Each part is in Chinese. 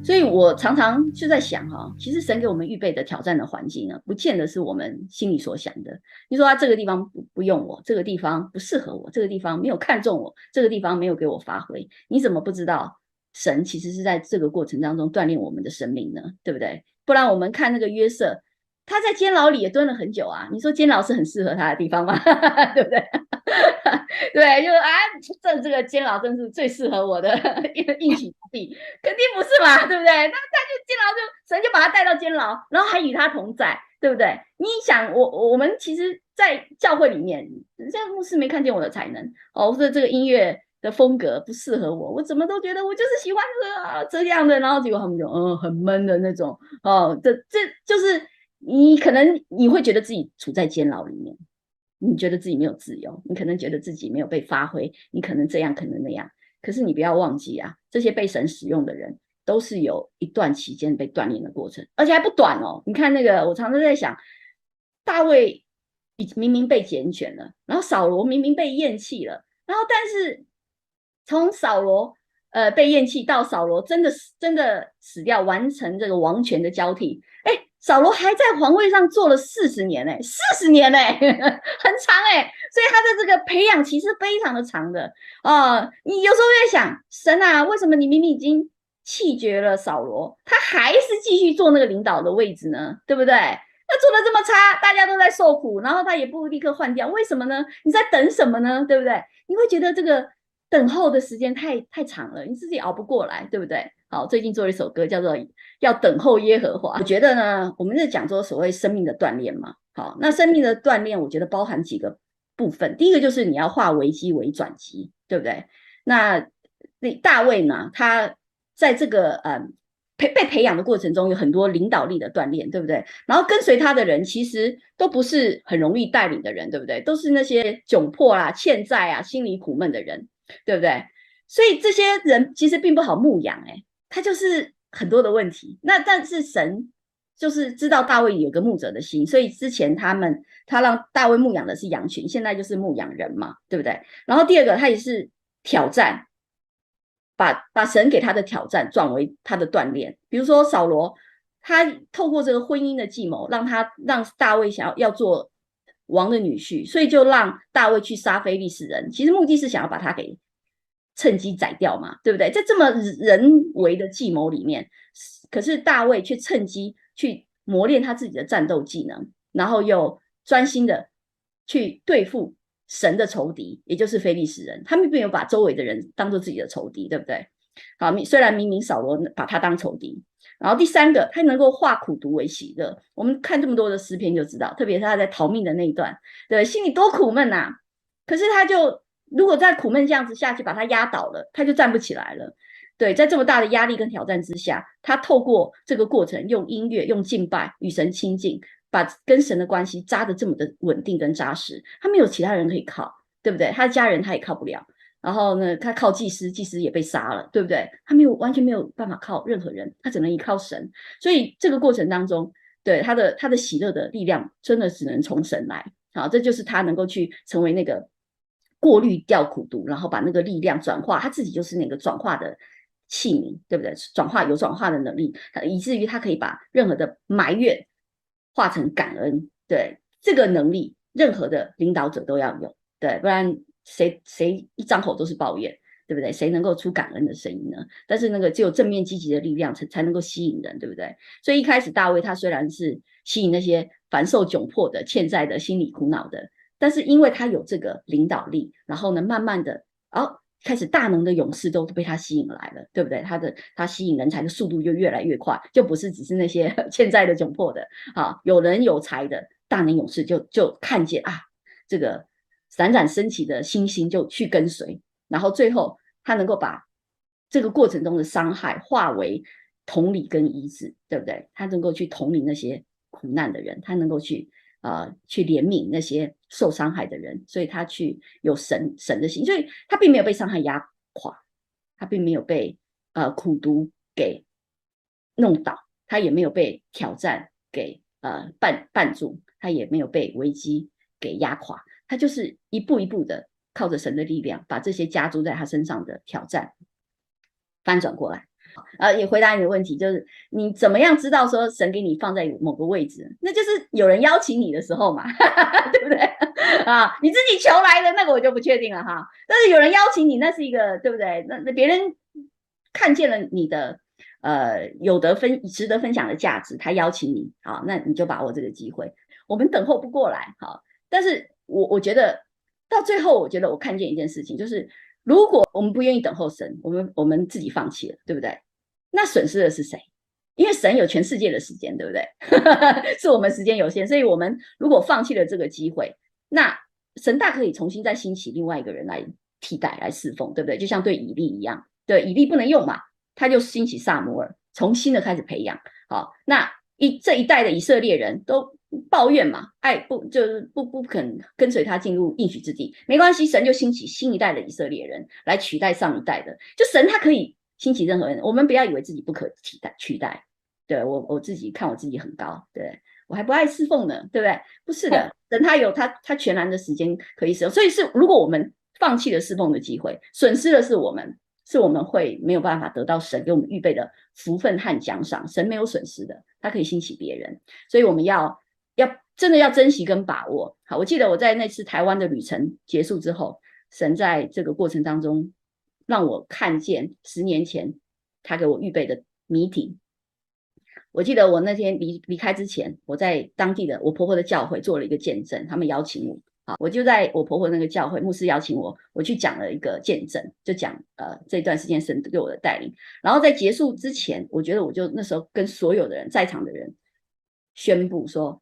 所以我常常就在想其实神给我们预备的挑战的环境呢，不见得是我们心里所想的。你说他这个地方不用我，这个地方不适合我，这个地方没有看中我，这个地方没有给我发挥，你怎么不知道神其实是在这个过程当中锻炼我们的生命呢？对不对？不然我们看那个约瑟，他在监牢里也蹲了很久啊。你说监牢是很适合他的地方吗？对不对？对，就是这个监牢真是最适合我的应许之地，肯定不是嘛，对不对？那他就监牢神就把他带到监牢，然后还与他同在，对不对？你想，我们其实，在教会里面，这牧师没看见我的才能或者这个音乐的风格不适合我，我怎么都觉得我就是喜欢这样的，然后结果他们就很闷的那种这就是你会觉得自己处在监牢里面。你觉得自己没有自由，你可能觉得自己没有被发挥，你可能这样，可能那样。可是你不要忘记啊，这些被神使用的人，都是有一段期间被锻炼的过程，而且还不短哦。你看那个，我常常在想，大卫明明被拣选了，然后扫罗明明被厌弃了，然后但是从扫罗被厌弃到扫罗真的死掉，完成这个王权的交替，扫罗还在皇位上坐了40年40年很长所以他的这个培养期是非常的长的你有时候在想，神啊，为什么你明明已经弃绝了扫罗，他还是继续坐那个领导的位置呢？对不对？那做的这么差，大家都在受苦，然后他也不立刻换掉，为什么呢？你在等什么呢？对不对？你会觉得这个等候的时间太长了，你自己熬不过来，对不对？好，最近做了一首歌叫做要等候耶和华。我觉得呢，我们在讲说所谓生命的锻炼嘛。好，那生命的锻炼，我觉得包含几个部分。第一个就是你要化危机为转机，对不对？那大卫呢，他在这个被培养的过程中，有很多领导力的锻炼，对不对？然后跟随他的人其实都不是很容易带领的人，对不对？都是那些窘迫啊、欠债啊、心里苦闷的人，对不对？所以这些人其实并不好牧养，他就是很多的问题。那但是神就是知道大卫有个牧者的心，所以之前他让大卫牧养的是羊群，现在就是牧养人嘛，对不对？然后第二个，他也是挑战，把神给他的挑战转为他的锻炼。比如说扫罗，他透过这个婚姻的计谋，让大卫要做王的女婿，所以就让大卫去杀非利士人，其实目的是想要把他给趁机宰掉嘛，对不对？在这么人为的计谋里面，可是大卫却趁机去磨练他自己的战斗技能，然后又专心的去对付神的仇敌，也就是非利士人。他们并没有把周围的人当做自己的仇敌，对不对？好，虽然明明扫罗把他当仇敌，然后第三个，他能够化苦毒为喜乐。我们看这么多的诗篇就知道，特别是他在逃命的那一段，对，心里多苦闷啊！可是他就如果在苦闷这样子下去，把他压倒了，他就站不起来了。对，在这么大的压力跟挑战之下，他透过这个过程，用音乐、用敬拜与神亲近，把跟神的关系扎得这么的稳定跟扎实。他没有其他人可以靠，对不对？他的家人他也靠不了。然后呢，他靠祭司，祭司也被杀了，对不对？他完全没有办法靠任何人，他只能依靠神。所以这个过程当中，对他的喜乐的力量，真的只能从神来。好，这就是他能够去成为那个过滤掉苦毒，然后把那个力量转化，他自己就是那个转化的器皿，对不对？有转化的能力，以至于他可以把任何的埋怨化成感恩。对，这个能力，任何的领导者都要有，对，不然谁一张口都是抱怨，对不对？谁能够出感恩的声音呢？但是那个只有正面积极的力量才能够吸引人，对不对？所以一开始大卫他虽然是吸引那些凡受窘迫的、欠债的、心里苦恼的，但是因为他有这个领导力，然后呢，慢慢的，开始大能的勇士都被他吸引来了，对不对？他吸引人才的速度就越来越快，就不是只是那些欠债的、窘迫的，有人有才的大能勇士就看见这个闪闪升起的星星就去跟随，然后最后他能够把这个过程中的伤害化为同理跟医治，对不对？他能够去同理那些苦难的人，他能够去怜悯那些受伤害的人，所以他去有神的心，所以他并没有被伤害压垮，他并没有被苦毒给弄倒，他也没有被挑战给绊住，他也没有被危机给压垮，他就是一步一步的靠着神的力量，把这些加诸在他身上的挑战翻转过来。也回答你的问题，就是你怎么样知道说神给你放在某个位置？那就是有人邀请你的时候嘛，对不对？啊，你自己求来的那个我就不确定了哈。但是有人邀请你，那是一个对不对？那别人看见了你的值得分享的价值，他邀请你，好，那你就把握这个机会。我们等候不过来，好，但是我觉得到最后，我觉得我看见一件事情，就是如果我们不愿意等候神，我们自己放弃了，对不对？那损失的是谁？因为神有全世界的时间，对不对？是我们时间有限，所以我们如果放弃了这个机会，那神大可以重新再兴起另外一个人来替代、来侍奉，对不对？就像对以利一样，对以利不能用嘛，他就兴起撒母耳，重新的开始培养。好，那这一代的以色列人都抱怨嘛，就是不肯跟随他进入应许之地，没关系，神就兴起新一代的以色列人来取代上一代的，就神他可以兴起任何人，我们不要以为自己不可取代。对我自己看我自己很高，对我还不爱侍奉呢，对不对？不是的，等他有他全然的时间可以使用，所以是如果我们放弃了侍奉的机会，损失的是我们会没有办法得到神给我们预备的福分和奖赏，神没有损失的，他可以兴起别人，所以我们要真的要珍惜跟把握。好，我记得我在那次台湾的旅程结束之后，神在这个过程当中让我看见10年前他给我预备的谜题。我记得我那天离开之前，我在当地的我婆婆的教会做了一个见证，他们邀请我，好，我就在我婆婆那个教会，牧师邀请我，我去讲了一个见证，就讲这段时间神给我的带领。然后在结束之前，我觉得我就那时候跟所有的人在场的人宣布说，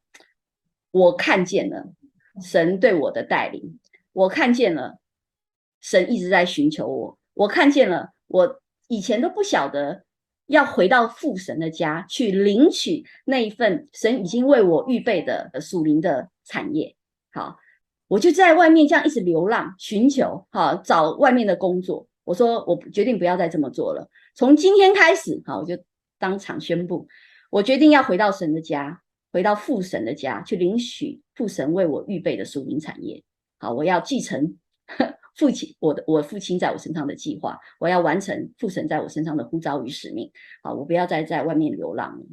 我看见了神对我的带领，我看见了神一直在寻求我，我看见了我以前都不晓得要回到父神的家去领取那一份神已经为我预备的属灵的产业。好，我就在外面这样一直流浪寻求，好，找外面的工作。我说我决定不要再这么做了，从今天开始，好，我就当场宣布，我决定要回到神的家，回到父神的家去领取父神为我预备的属灵产业。好，我要继承我父亲在我身上的计划，我要完成父神在我身上的呼召与使命。好，我不要再在外面流浪了，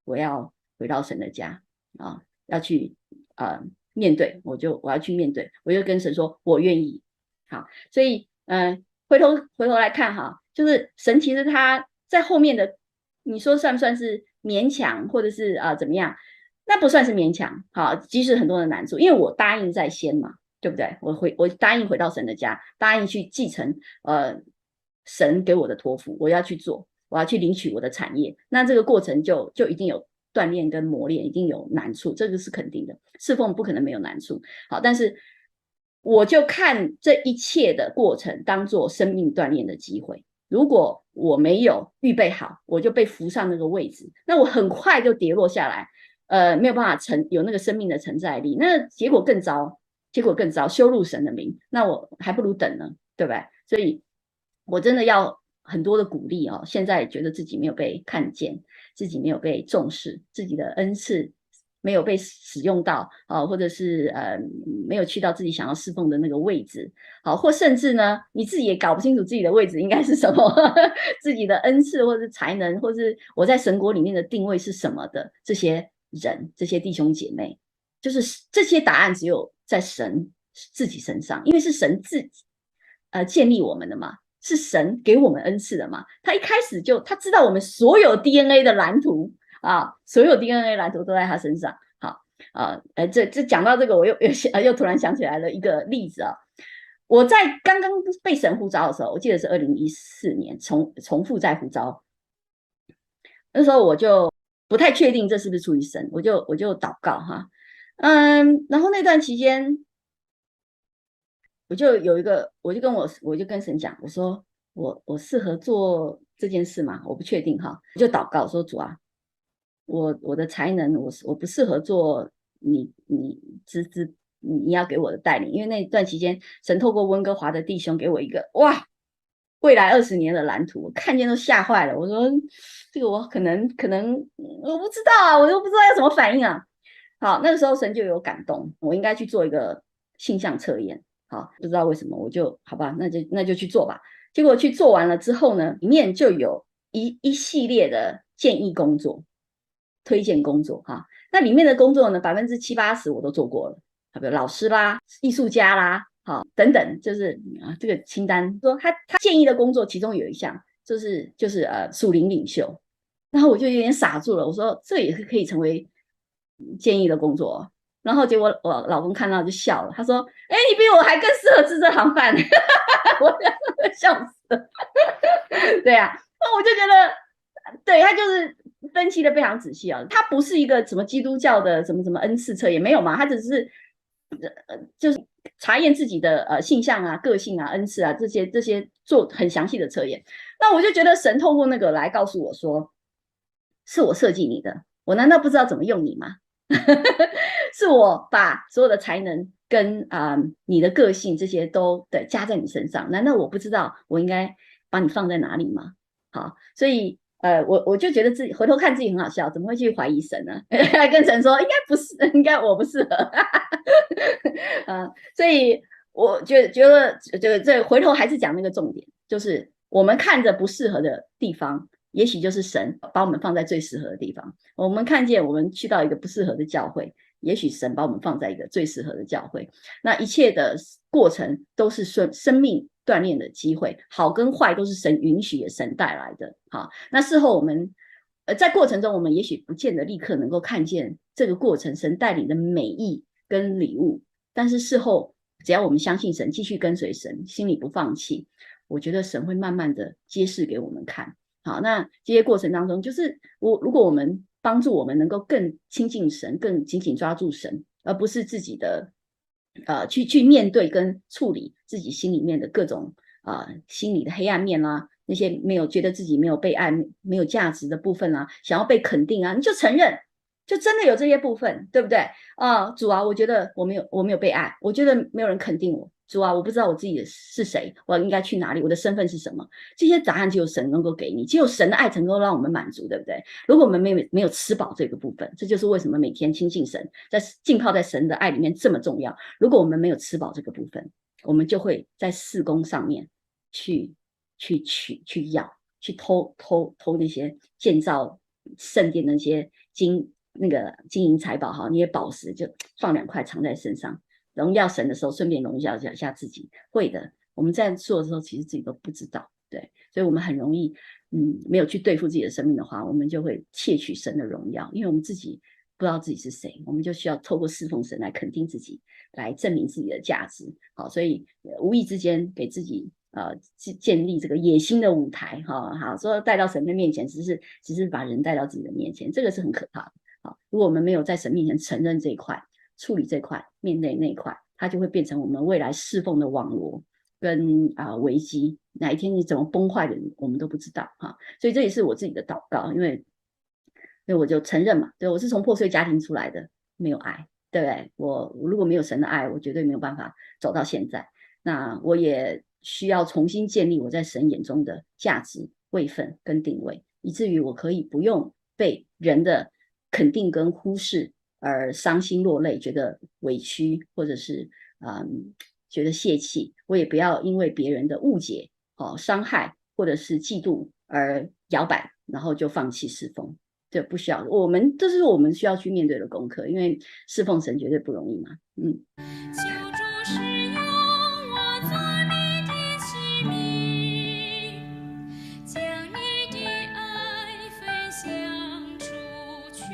我要回到神的家啊，要去面对，我要去面对，我就跟神说，我愿意。好，所以回头来看哈，就是神其实他在后面的，你说算不算是勉强，或者是怎么样？那不算是勉强，好，即使很多的难处，因为我答应在先嘛。对不对？我答应回到神的家，答应去继承神给我的托付，我要去做，我要去领取我的产业。那这个过程就一定有锻炼跟磨练，一定有难处，这个是肯定的。侍奉不可能没有难处。好，但是我就看这一切的过程当做生命锻炼的机会。如果我没有预备好，我就被扶上那个位置，那我很快就跌落下来，没有办法有那个生命的承载力，那结果更糟。羞辱神的名，那我还不如等呢，对不对？所以我真的要很多的鼓励哦。现在觉得自己没有被看见，自己没有被重视，自己的恩赐没有被使用到，或者是没有去到自己想要侍奉的那个位置，好，或甚至呢，你自己也搞不清楚自己的位置应该是什么，自己的恩赐或者才能，或是我在神国里面的定位是什么的，这些人，这些弟兄姐妹。就是这些答案只有在神自己身上，因为是神自己建立我们的嘛，是神给我们恩赐的嘛。他一开始他知道我们所有 DNA 的蓝图啊，所有 DNA 蓝图都在他身上。好这讲到这个，我又突然想起来了一个例子啊。我在刚刚被神呼召的时候，我记得是2014年重复再呼召，那时候我就不太确定这是不是出于神，我就祷告哈。然后那段期间，我就跟神讲，我说我适合做这件事吗？我不确定哈，我就祷告说主啊，我的才能我不适合做你要给我的带领，因为那段期间，神透过温哥华的弟兄给我一个未来20年的蓝图，我看见都吓坏了。我说这个我可能我不知道啊，我又不知道要怎么反应啊。好，那个时候神就有感动，我应该去做一个性向测验。好，不知道为什么，我就好吧，那就去做吧。结果去做完了之后呢，里面就有一系列的建议工作、推荐工作哈。那里面的工作呢，70%-80%我都做过了，比如老师啦、艺术家啦，好等等，就是这个清单说他建议的工作，其中有一项就是属灵领袖。然后我就有点傻住了，我说这也是可以成为建议的工作哦。然后结果我老公看到就笑了，他说：“哎，你比我还更适合吃这行饭。”我笑死了。对啊，那我就觉得，对他就是分析的非常仔细啊。他不是一个什么基督教的什么什么恩赐测验，没有嘛，他只是就是查验自己的性向啊、个性啊、恩赐啊这些做很详细的测验。那我就觉得神透过那个来告诉我说，是我设计你的，我难道不知道怎么用你吗？是我把所有的才能跟你的个性这些都加在你身上，难道我不知道我应该把你放在哪里吗？好，所以我就觉得自己回头看自己很好笑，怎么会去怀疑神呢？跟神说应该不是，应该我不适合。所以我觉得这回头还是讲那个重点，就是我们看着不适合的地方，也许就是神把我们放在最适合的地方。我们看见我们去到一个不适合的教会，也许神把我们放在一个最适合的教会。那一切的过程都是生命锻炼的机会，好跟坏都是神允许也神带来的。好，那事后我们在过程中，我们也许不见得立刻能够看见这个过程神带领的美意跟礼物，但是事后只要我们相信神，继续跟随神，心里不放弃，我觉得神会慢慢的揭示给我们看。好，那这些过程当中，就是如果我们帮助我们能够更亲近神，更紧紧抓住神，而不是自己的去面对跟处理自己心里面的各种心理的黑暗面啦，那些没有觉得自己没有被爱、没有价值的部分啊，想要被肯定啊，你就承认，就真的有这些部分，对不对？主啊，我觉得我没有被爱，我觉得没有人肯定我。主啊，我不知道我自己是谁，我应该去哪里，我的身份是什么？这些答案只有神能够给你，只有神的爱才能够让我们满足，对不对？如果我们没有吃饱这个部分，这就是为什么每天亲近神，在浸泡在神的爱里面这么重要。如果我们没有吃饱这个部分，我们就会在事工上面去要，去偷那些建造圣殿的那些金银财宝哈，那些宝石就放2块藏在身上。荣耀神的时候，顺便荣耀一下自己，会的。我们在做的时候，其实自己都不知道，对，所以我们很容易，没有去对付自己的生命的话，我们就会窃取神的荣耀，因为我们自己不知道自己是谁，我们就需要透过侍奉神来肯定自己，来证明自己的价值。好，所以无意之间给自己建立这个野心的舞台，好说带到神的面前，只是把人带到自己的面前，这个是很可怕的。好，如果我们没有在神面前承认这一块，处理这块，面对那一块，它就会变成我们未来侍奉的网罗跟危机。哪一天你怎么崩坏的，我们都不知道哈。所以这也是我自己的祷告，因为我就承认嘛，对，我是从破碎家庭出来的，没有爱，对不对？我如果没有神的爱，我绝对没有办法走到现在。那我也需要重新建立我在神眼中的价值、位分跟定位，以至于我可以不用被人的肯定跟忽视而伤心落泪，觉得委屈，或者是觉得泄气。我也不要因为别人的误解、伤害或者是嫉妒而摇摆，然后就放弃侍奉。这不需要，这是我们需要去面对的功课，因为侍奉神绝对不容易嘛。求主使用我做你的器皿，将你的爱分享出去。